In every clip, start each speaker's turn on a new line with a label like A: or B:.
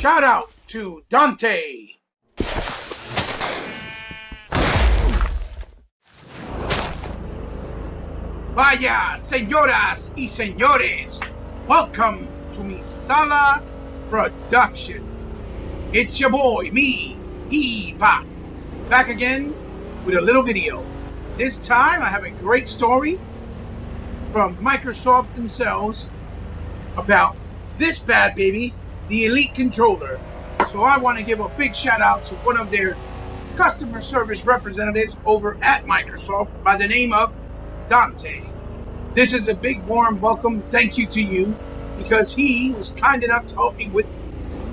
A: Shout out to Dante. Vaya, señoras y señores, welcome to mi sala productions. It's your boy, me, E-Pop, back again with a little video. This time I have a great story from Microsoft themselves about this bad baby, the Elite Controller. So I want to give a big shout out to one of their customer service representatives over at Microsoft by the name of Dante. This is a big warm welcome thank you to you because he was kind enough to help me with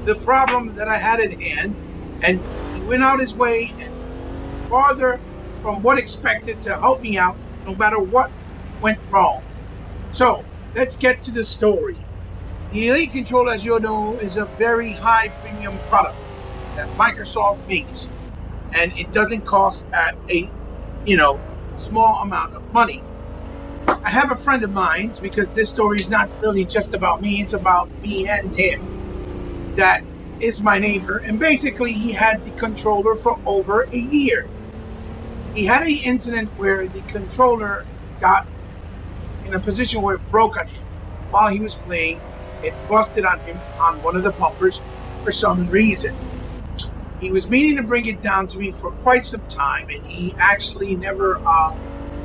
A: the problem that I had at hand, and he went out his way and farther from what expected to help me out no matter what went wrong. So let's get to the story. The Elite Controller, as you know, is a very high premium product that Microsoft makes, and it doesn't cost at a small amount of money. I have a friend of mine, because this story is not really just about me, it's about me and him, that is my neighbor, and basically he had the controller for over a year. He had an incident where the controller got in a position where it broke on him while he was playing. It busted on him on one of the bumpers for some reason. He was meaning to bring it down to me for quite some time, and he actually never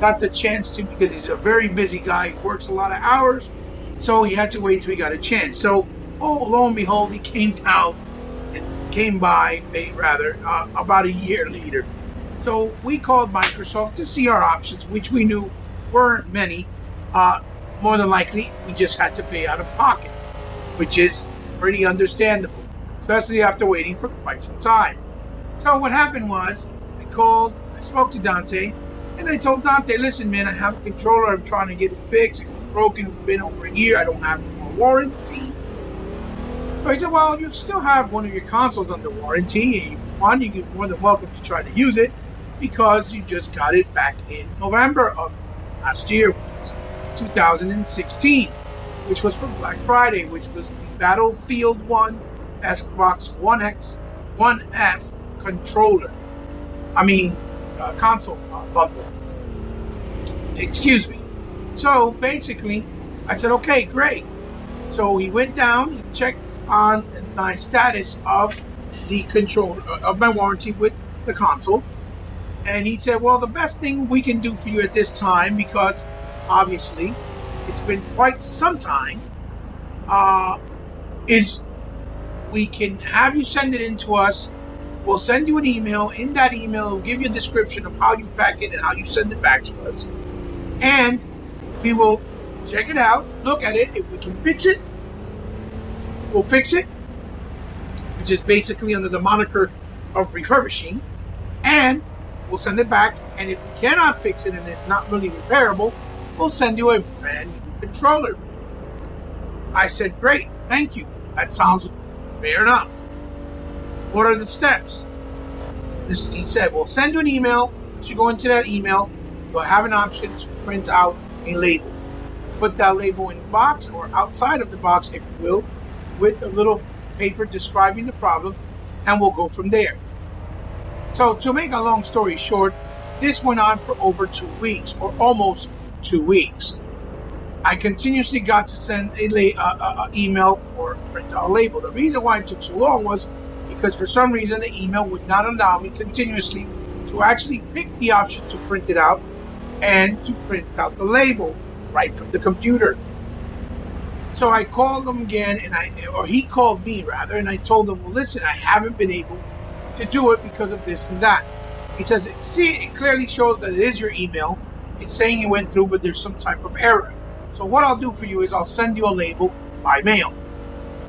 A: got the chance to, because he's a very busy guy. He works a lot of hours, so he had to wait till he got a chance. So, lo and behold, he came down and came by, about a year later. So we called Microsoft to see our options, which we knew weren't many. More than likely, we just had to pay out of pocket, which is pretty understandable, especially after waiting for quite some time. So what happened was, I spoke to Dante, and I told Dante, listen, man, I have a controller. I'm trying to get it fixed. It's broken. It's been over a year. I don't have any more warranty. So he said, well, you still have one of your consoles under warranty. If you want, you're more than welcome to try to use it because you just got it back in November of last year, which was 2016, which was for Black Friday, which was the Battlefield 1 Xbox One X, One F controller. Console bundle. Excuse me. So basically, I said, okay, great. So he went down, he checked on my status of the controller, of my warranty with the console, and he said, well, the best thing we can do for you at this time, because obviously it's been quite some time, is we can have you send it in to us. We'll send you an email. In that email, we'll give you a description of how you pack it and how you send it back to us. And we will check it out, look at it. If we can fix it, we'll fix it, which is basically under the moniker of refurbishing. And we'll send it back. And if we cannot fix it and it's not really repairable, we'll send you a brand new controller. I said, great, thank you. That sounds fair enough. What are the steps? He said, we'll send you an email. Once you go into that email, you'll have an option to print out a label. Put that label in the box or outside of the box, if you will, with a little paper describing the problem, and we'll go from there. So to make a long story short, this went on for over 2 weeks, or almost 2 weeks. I continuously got to send a email for print out a label. The reason why it took so long was because for some reason the email would not allow me continuously to actually pick the option to print it out and to print out the label right from the computer. So I called him again, or he called me rather, and I told him, well, listen, I haven't been able to do it because of this and that. He says, it clearly shows that it is your email. It's saying it went through, but there's some type of error. So what I'll do for you is I'll send you a label by mail.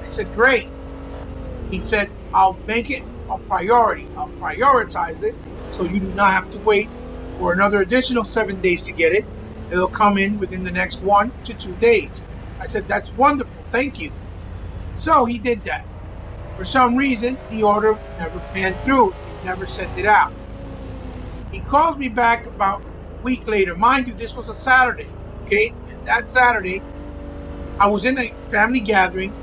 A: I said, great. He said, I'll make it a priority. I'll prioritize it so you do not have to wait for another additional 7 days to get it. It'll come in within the next 1 to 2 days. I said, that's wonderful. Thank you. So he did that. For some reason, the order never panned through. He never sent it out. He called me back about a week later. Mind you, this was a Saturday. Okay? And that Saturday, I was in a family gathering,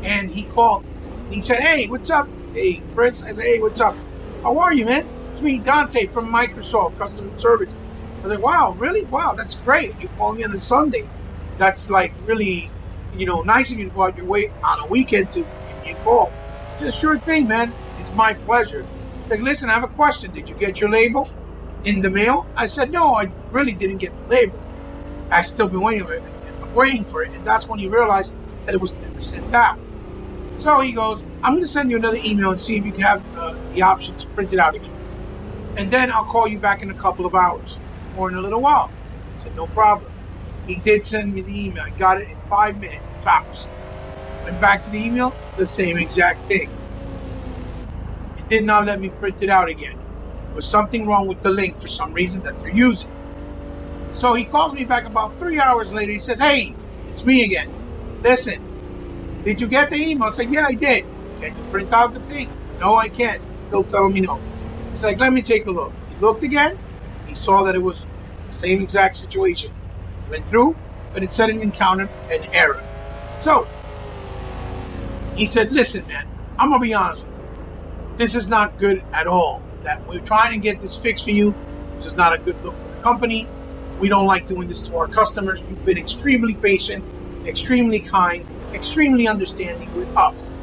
A: and he called. And he said, hey, what's up? Hey, Chris. I said, hey, what's up? How are you, man? It's me, Dante from Microsoft Customer Service. I was like, wow, really? Wow, that's great. You call me on a Sunday. That's like really, nice of you to go out your way on a weekend to give me a call. I said, sure thing, man. It's my pleasure. He's like, listen, I have a question. Did you get your label in the mail? I said, no, I really didn't get the label. I've still been waiting for it. And that's when he realized that it was never sent out. So he goes, I'm going to send you another email and see if you can have the option to print it out again. And then I'll call you back in a couple of hours or in a little while. I said, no problem. He did send me the email. I got it in 5 minutes, tops. Went back to the email, the same exact thing. It did not let me print it out again. There was something wrong with the link for some reason that they're using. So he calls me back about 3 hours later. He says, hey, it's me again. Listen, did you get the email? I said, yeah, I did. Can you print out the thing? No, I can't. Still telling me no. He's like, let me take a look. He looked again. He saw that it was the same exact situation. Went through, but it said it encountered an error. So he said, listen, man, I'm going to be honest with you. This is not good at all. That we're trying to get this fixed for you. This is not a good look for the company. We don't like doing this to our customers. You've been extremely patient, extremely kind, extremely understanding with us.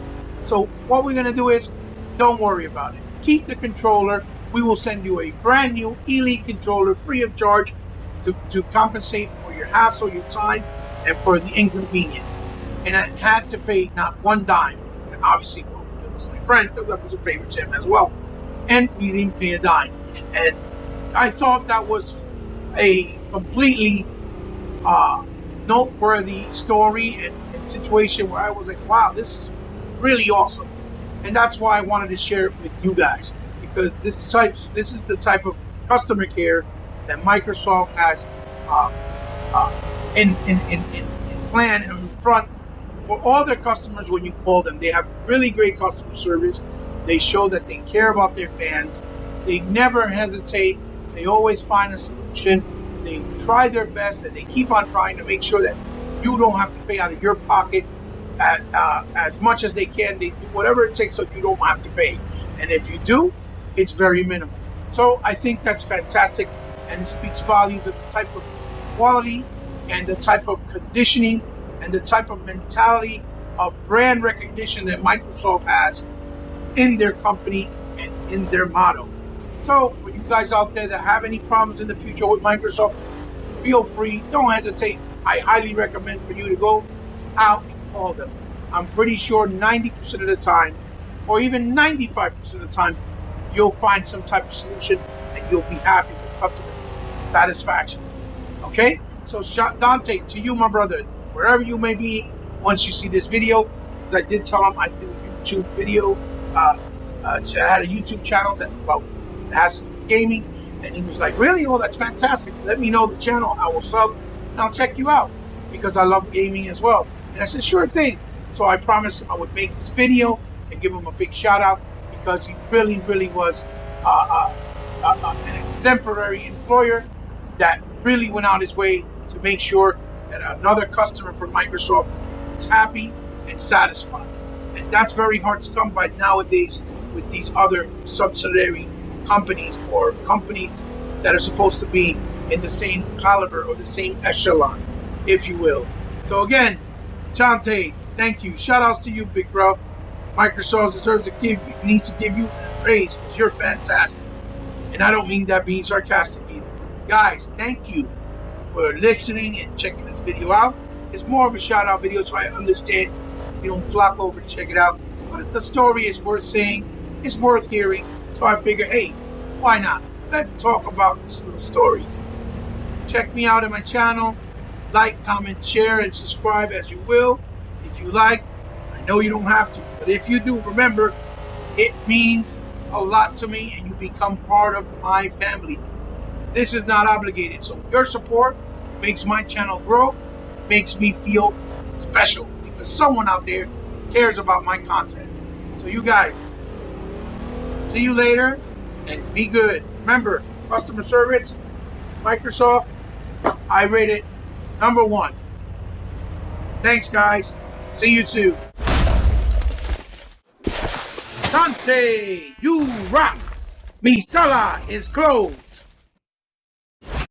A: So what we're going to do is, don't worry about it. Keep the controller. We will send you a brand new Elite controller free of charge to compensate for your hassle, your time, and for the inconvenience. And I had to pay not one dime. And obviously, well, it was my friend, because that was a favor to him as well. And we didn't pay a dime. And I thought that was a completely noteworthy story and situation where I was like, wow, this is really awesome. And that's why I wanted to share it with you guys, because this is the type of customer care that Microsoft has in plan and in front for all their customers when you call them. They have really great customer service. They show that they care about their fans. They never hesitate. They always find a solution. They try their best, and they keep on trying to make sure that you don't have to pay out of your pocket as much as they can. They do whatever it takes so you don't have to pay. And if you do, it's very minimal. So I think that's fantastic, and it speaks volumes of the type of quality and the type of conditioning and the type of mentality of brand recognition that Microsoft has in their company and in their motto. So for you guys out there that have any problems in the future with Microsoft, feel free, don't hesitate. I highly recommend for you to go out and call them. I'm pretty sure 90% of the time, or even 95% of the time, you'll find some type of solution and you'll be happy with customer satisfaction. Okay? So Dante, to you, my brother, wherever you may be, once you see this video, because I did tell him I did a YouTube video. I had a YouTube channel that has gaming, and he was like, really? Oh, that's fantastic. Let me know the channel. I will sub and I'll check you out, because I love gaming as well. And I said, sure thing. So I promised I would make this video and give him a big shout out, because he really, really was an exemplary employer that really went out his way to make sure that another customer from Microsoft is happy and satisfied. And that's very hard to come by nowadays with these other subsidiary companies, or companies that are supposed to be in the same caliber or the same echelon, if you will. So again, Dante, thank you. Shout outs to you, big bro. Microsoft needs to give you a praise, because you're fantastic. And I don't mean that being sarcastic either. Guys, thank you for listening and checking this video out. It's more of a shout out video, so I understand you don't flock over to check it out. But the story is worth saying, it's worth hearing. So I figure, hey, why not? Let's talk about this little story. Check me out on my channel. Like, comment, share, and subscribe as you will. If you like, I know you don't have to, but if you do, remember, it means a lot to me, and you become part of my family. This is not obligated, so your support makes my channel grow, makes me feel special, because someone out there cares about my content. So you guys, see you later, and be good. Remember, customer service, Microsoft, I rate it #1. Thanks, guys. See you too. Dante, you rock. Mi sala is closed.